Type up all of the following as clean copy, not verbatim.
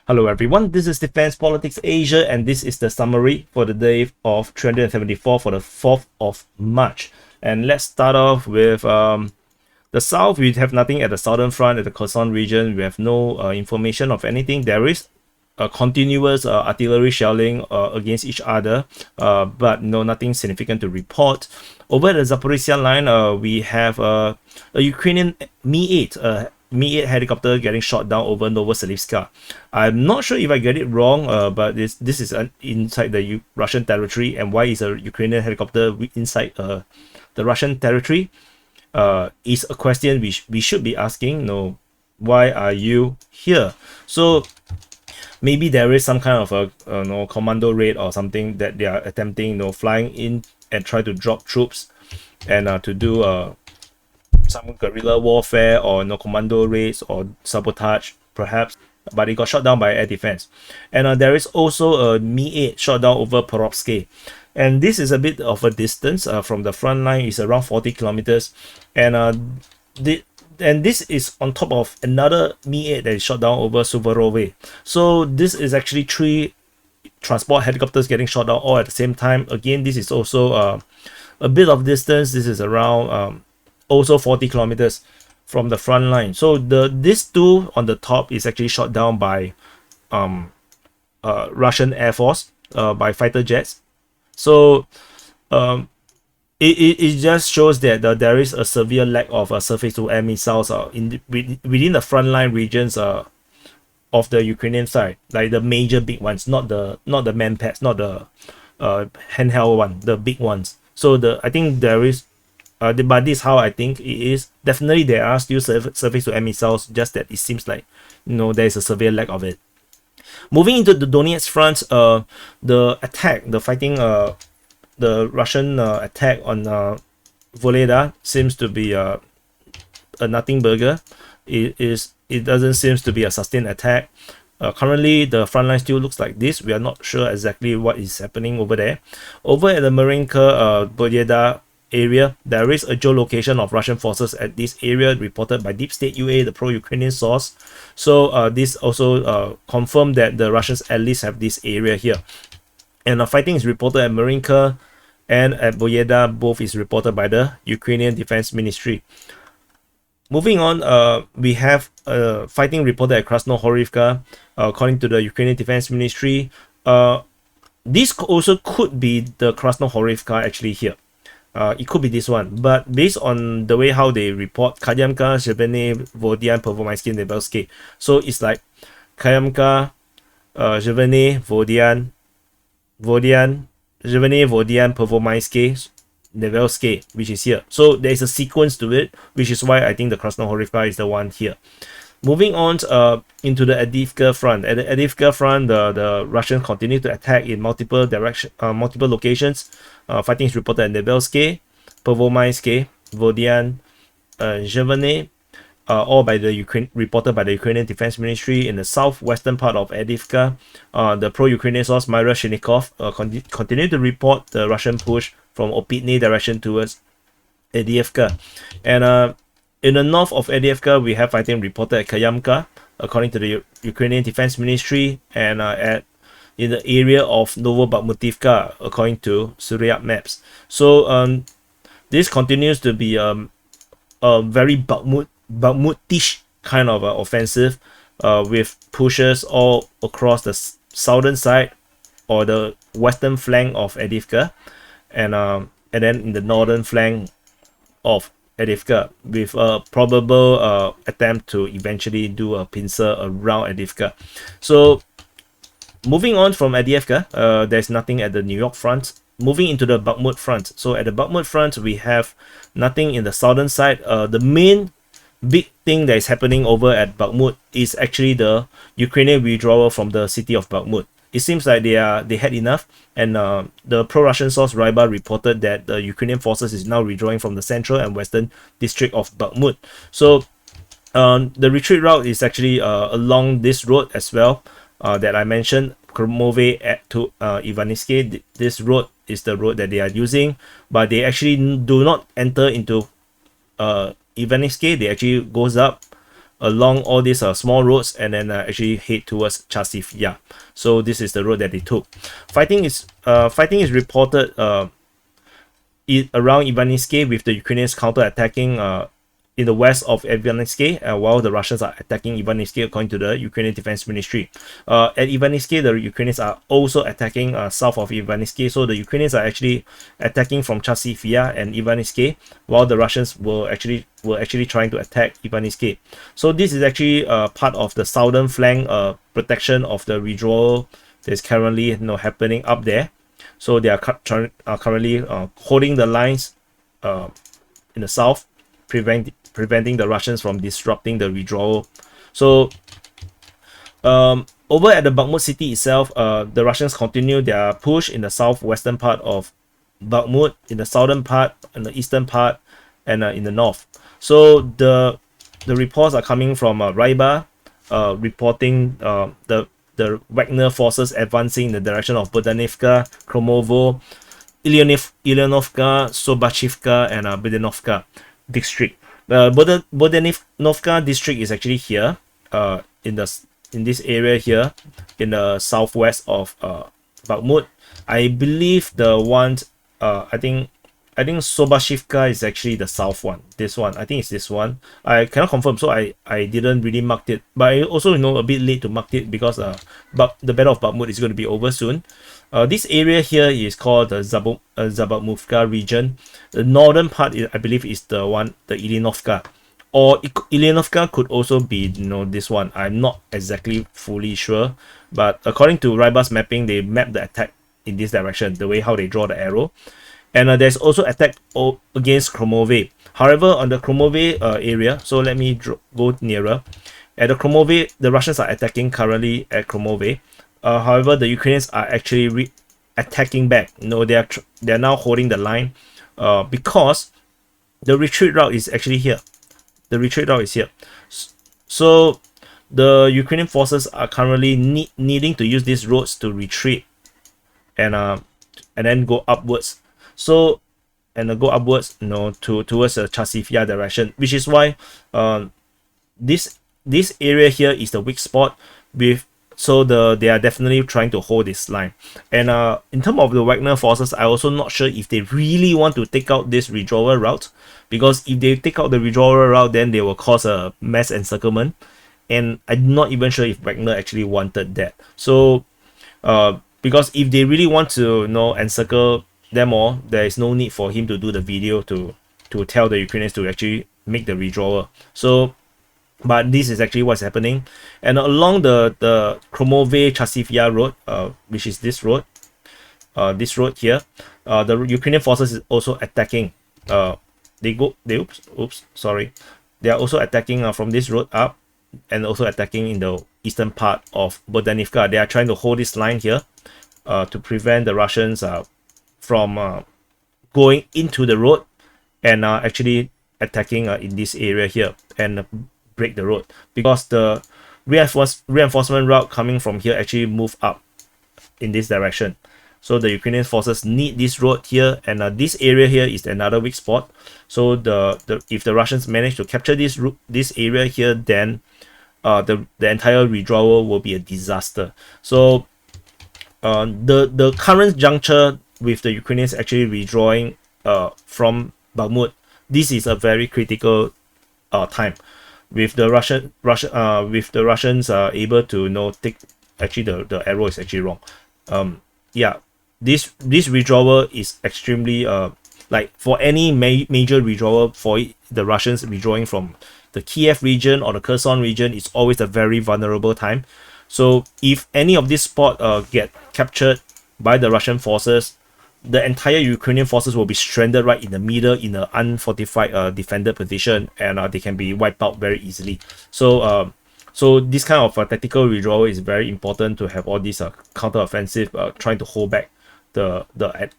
Hello everyone, this is Defense Politics Asia and this is the summary for the day of 374 for the 4th of March. And let's start off with the south. We have nothing at the southern front, at the Kherson region. We have no information of anything. There is a continuous artillery shelling against each other, but no, nothing significant to report. Over at the Zaporizhia line, we have a Ukrainian Mi-8 Mi-8 helicopter getting shot down over Novoselivska. I'm not sure if I get it wrong, but this is inside the Russian territory. And why is a Ukrainian helicopter inside the Russian territory? Is a question we should be asking. No, why are you here? So maybe there is some kind of a commando raid or something that they are attempting, flying in and try to drop troops and to do some guerrilla warfare or commando raids or sabotage perhaps, but it got shot down by air defense. And there is also a Mi-8 shot down over Perovsky, and this is a bit of a distance from the front line. Is around 40 kilometers, and this is on top of another Mi-8 that is shot down over Suvorove. So this is actually 3 transport helicopters getting shot down all at the same time. Again, this is also a bit of distance. This is around also 40 kilometers from the front line. So these two on the top is actually shot down by Russian Air Force, by fighter jets. So it just shows that there is a severe lack of surface-to-air missiles within the frontline regions of the Ukrainian side, like the major big ones, not the manpads, not the handheld one, the big ones. So I think there is. But this is how I think it is. Definitely there are still surface-to-air missiles, just that it seems like there is a severe lack of it. Moving into the Donetsk Front, the Russian attack on Voleda seems to be a nothing burger. It doesn't seem to be a sustained attack. Currently, the front line still looks like this. We are not sure exactly what is happening over there. Over at the Marinka, Voleda area, there is a geolocation of Russian forces at this area reported by Deep State UA, the pro-Ukrainian source. So this also confirmed that the Russians at least have this area here. And fighting is reported at Marinka and at Boyeda. Both is reported by the Ukrainian Defense Ministry. Moving on, we have fighting reported at Krasnohorivka, according to the Ukrainian Defense Ministry. This also could be the Krasnohorivka actually here. It could be this one, but based on the way how they report, Kayamka, Zhevene, Vodian, Pervomaisky, Nebelsky. So it's like Kayamka, Zhevene, Vodian, Zhevene, Vodian, Pervomaisky, Nebelsky, which is here. So there is a sequence to it, which is why I think the Krasnohorivka is the one here. Moving on into the Avdiivka Front. At the Avdiivka Front, the Russians continue to attack in multiple locations. Fighting is reported at Nebelsky, Pervomaisky, Vodian, Zhevene, all reported by the Ukrainian Defense Ministry. In the southwestern part of Avdiivka, the pro-Ukrainian source Myra Shinikov continue to report the Russian push from Opitny direction towards Avdiivka. And in the north of Avdiivka, we have fighting reported at Kayamka, according to the Ukrainian Defense Ministry, and in the area of Novobakhmutivka, according to Suryat maps. So this continues to be a very Bakhmutish kind of offensive, with pushes all across the southern side or the western flank of Avdiivka, and then in the northern flank of Avdiivka, with a probable attempt to eventually do a pincer around Avdiivka. So moving on from Avdiivka, there's nothing at the New York front. Moving into the Bakhmut Front. So at the Bakhmut Front, we have nothing in the southern side. The main big thing that is happening over at Bakhmut is actually the Ukrainian withdrawal from the city of Bakhmut. It seems like they had enough, and the pro-Russian source Ryba reported that the Ukrainian forces is now withdrawing from the central and western district of Bakhmut. So the retreat route is actually along this road as well that I mentioned, Kromove to Ivanytsky. This road is the road that they are using, but they actually do not enter into Ivanytsky. They actually goes up along all these small roads and then actually head towards Chasiv Yar. So this is the road that they took. Fighting is reported around Ivaniske, with the Ukrainians counter-attacking in the west of Ivaniske, while the Russians are attacking Ivaniske, according to the Ukrainian Defense Ministry. At Ivaniske, the Ukrainians are also attacking south of Ivaniske, so the Ukrainians are actually attacking from Chasiv Yar and Ivaniske, while the Russians were actually trying to attack Ivaniske. So this is actually part of the southern flank protection of the withdrawal that's currently happening up there. So they are currently holding the lines in the south, preventing the Russians from disrupting the withdrawal. So over at the Bakhmut city itself, the Russians continue their push in the southwestern part of Bakhmut, in the southern part, in the eastern part, and in the north. So the reports are coming from Ryba, reporting the Wagner forces advancing in the direction of Bodanivka, Kromovo, Ilyanovka, Sobachivka, and Bedenovka district. The Bodanivka district is actually here, in this area here, in the southwest of Bakhmut. I believe the one, I think Sobachivka is actually the south one. This one, I think it's this one. I cannot confirm, so I didn't really mark it. But I also a bit late to mark it because but the Battle of Bakhmut is going to be over soon. This area here is called the Zabamovka region. The northern part, I believe, is the Ilyanovka. Or Ilyanovka could also be, this one. I'm not exactly fully sure. But according to Ryba's mapping, they mapped the attack in this direction, the way how they draw the arrow. And there's also attack against Kromove. However, on the Kromove area, so let me go nearer. At the Kromove, the Russians are attacking currently at Kromove. However, the Ukrainians are actually attacking back. They are now holding the line because the retreat route is actually here. The retreat route is here. So the Ukrainian forces are currently needing to use these roads to retreat and then go upwards. So go upwards, towards the Chasiv Yar direction, which is why this area here is the weak spot with. So they are definitely trying to hold this line. And in terms of the Wagner forces, I'm also not sure if they really want to take out this withdrawal route, because if they take out the withdrawal route, then they will cause a mass encirclement, and I'm not even sure if Wagner actually wanted that. So because if they really want to encircle them all, there is no need for him to do the video to tell the Ukrainians to actually make the withdrawal. So but this is actually what's happening. And along the Kromove Chasiv Yar road, which is this road here, the Ukrainian forces is also attacking. They are also attacking from this road up, and also attacking in the eastern part of Bodanivka. They are trying to hold this line here to prevent the Russians from going into the road and actually attacking in this area here and break the road, because the reinforcement route coming from here actually move up in this direction. So the Ukrainian forces need this road here, and this area here is another weak spot. So if the Russians manage to capture this area here, then the entire withdrawal will be a disaster. So the current juncture with the Ukrainians actually withdrawing from Bakhmut, this is a very critical time. With the Russians able to take, actually the arrow is actually wrong. Yeah, this withdrawal is extremely like for any major withdrawal, for the Russians withdrawing from the Kiev region or the Kherson region, is always a very vulnerable time. So if any of this spot get captured by the Russian forces, the entire Ukrainian forces will be stranded right in the middle in an unfortified defended position, and they can be wiped out very easily. So so this kind of tactical withdrawal is very important to have all these counter-offensive trying to hold back the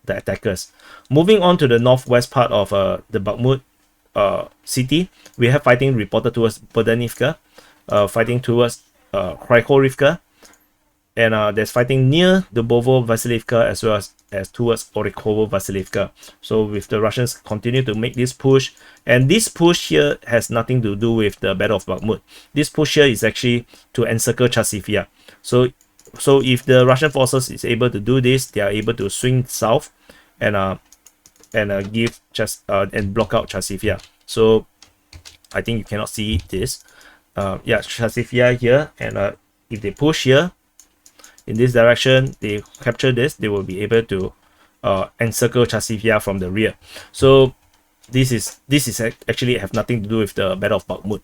attackers. Moving on to the northwest part of the Bakhmut city, we have fighting reported towards Bodanivka, fighting towards Krychorivka, and there's fighting near the Bovo Vasilivka as towards Orikovo, Vasilivka. So with the Russians continue to make this push, and this push here has nothing to do with the Battle of Bakhmut. This push here is actually to encircle Chasiv. So if the Russian forces is able to do this, they are able to swing south and give just and block out Chasiv. So I think you cannot see this. Chasiv here, and if they push here in this direction, they capture this, they will be able to encircle Chasiv from the rear. So this is actually have nothing to do with the Battle of Bakhmut.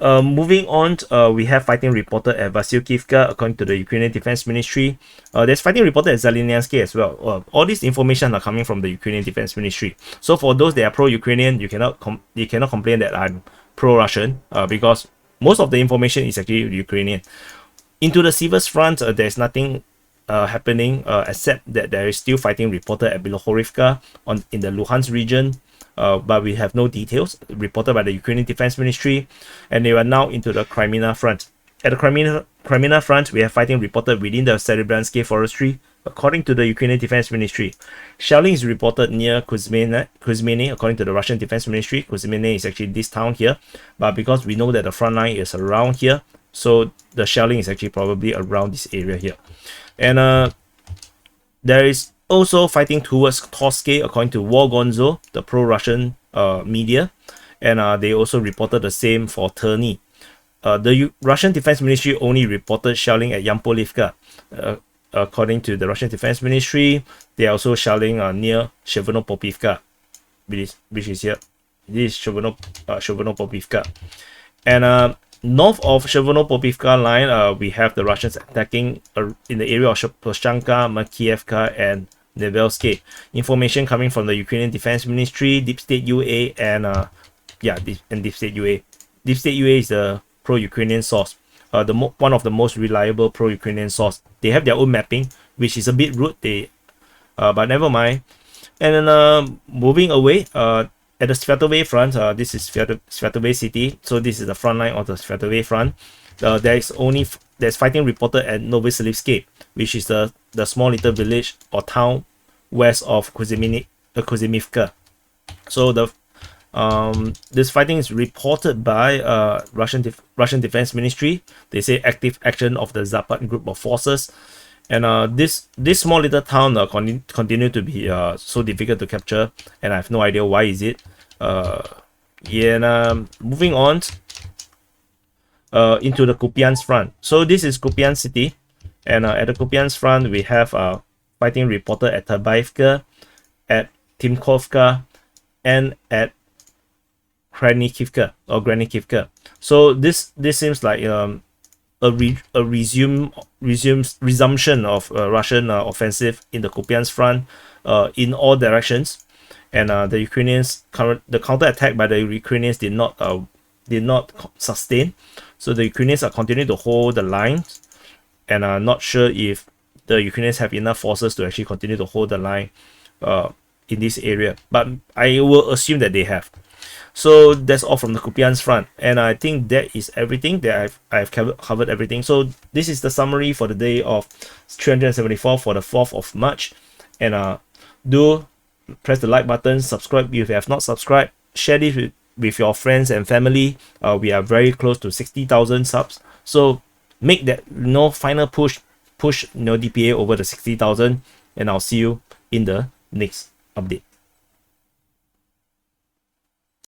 Moving on, we have fighting reported at Vasilkivka, according to the Ukrainian Defense Ministry. There's fighting reported at Zalynyansky as well. All this information are coming from the Ukrainian Defense Ministry. So for those that are pro-Ukrainian, you cannot complain that I'm pro-Russian, because most of the information is actually Ukrainian. Into the Sivers front, there's nothing happening except that there is still fighting reported at Bilohorivka in the Luhansk region. But we have no details reported by the Ukrainian Defense Ministry, and they are now into the Kreminna Front. At the Kreminna Front, we have fighting reported within the Serebransky Forestry, according to the Ukrainian Defense Ministry. Shelling is reported near Kuzmene, according to the Russian Defense Ministry. Kuzmene is actually this town here, but because we know that the front line is around here, so the shelling is actually probably around this area here. And there is also fighting towards Toske, according to War Gonzo, the pro-Russian media, and they also reported the same for Terny. The Russian Defense Ministry only reported shelling at Yampolivka. According to the Russian Defense Ministry, they are also shelling near Chevrno-Popivka, which is here. This is Chevrno-Popivka. And north of Chevrno-Popivka line, we have the Russians attacking in the area of Ploshchanka, Makievka, and Nevelsky. Information coming from the Ukrainian Defense Ministry, Deep State UA, and Deep State UA. Deep State UA is the pro-Ukrainian source, one of the most reliable pro-Ukrainian source. They have their own mapping, which is a bit rude. But never mind. And then moving away, at the Sviatove front, this is Sviatove city. So this is the front line of the Sviatove front. There's fighting reported at Novoselivsky, which is the small little village or town west of Kuzimivka. So this fighting is reported by Russian Defense Ministry. They say active action of the Zapad group of forces, and this small little town continue to be so difficult to capture, and I have no idea why is it. Moving on into the Kupyansk Front. So this is Kupyansk city, and at the Kupyansk Front we have fighting reported at Tabaivka, at Timkovka, and at Granikivka. So this seems like a resumption of Russian offensive in the Kupyansk Front in all directions, and the Ukrainians the counterattack by the Ukrainians did not sustain. So the Ukrainians are continuing to hold the lines, and I'm not sure if the Ukrainians have enough forces to actually continue to hold the line in this area, but I will assume that they have. So that's all from the Kupyansk Front, and I think that is everything that I've covered everything. So this is the summary for the day of 374 for the 4th of March, and do press the like button, subscribe if you have not subscribed, share this with your friends and family. We are very close to 60,000 subs, so make that final push DPA over the 60,000, and I'll see you in the next update.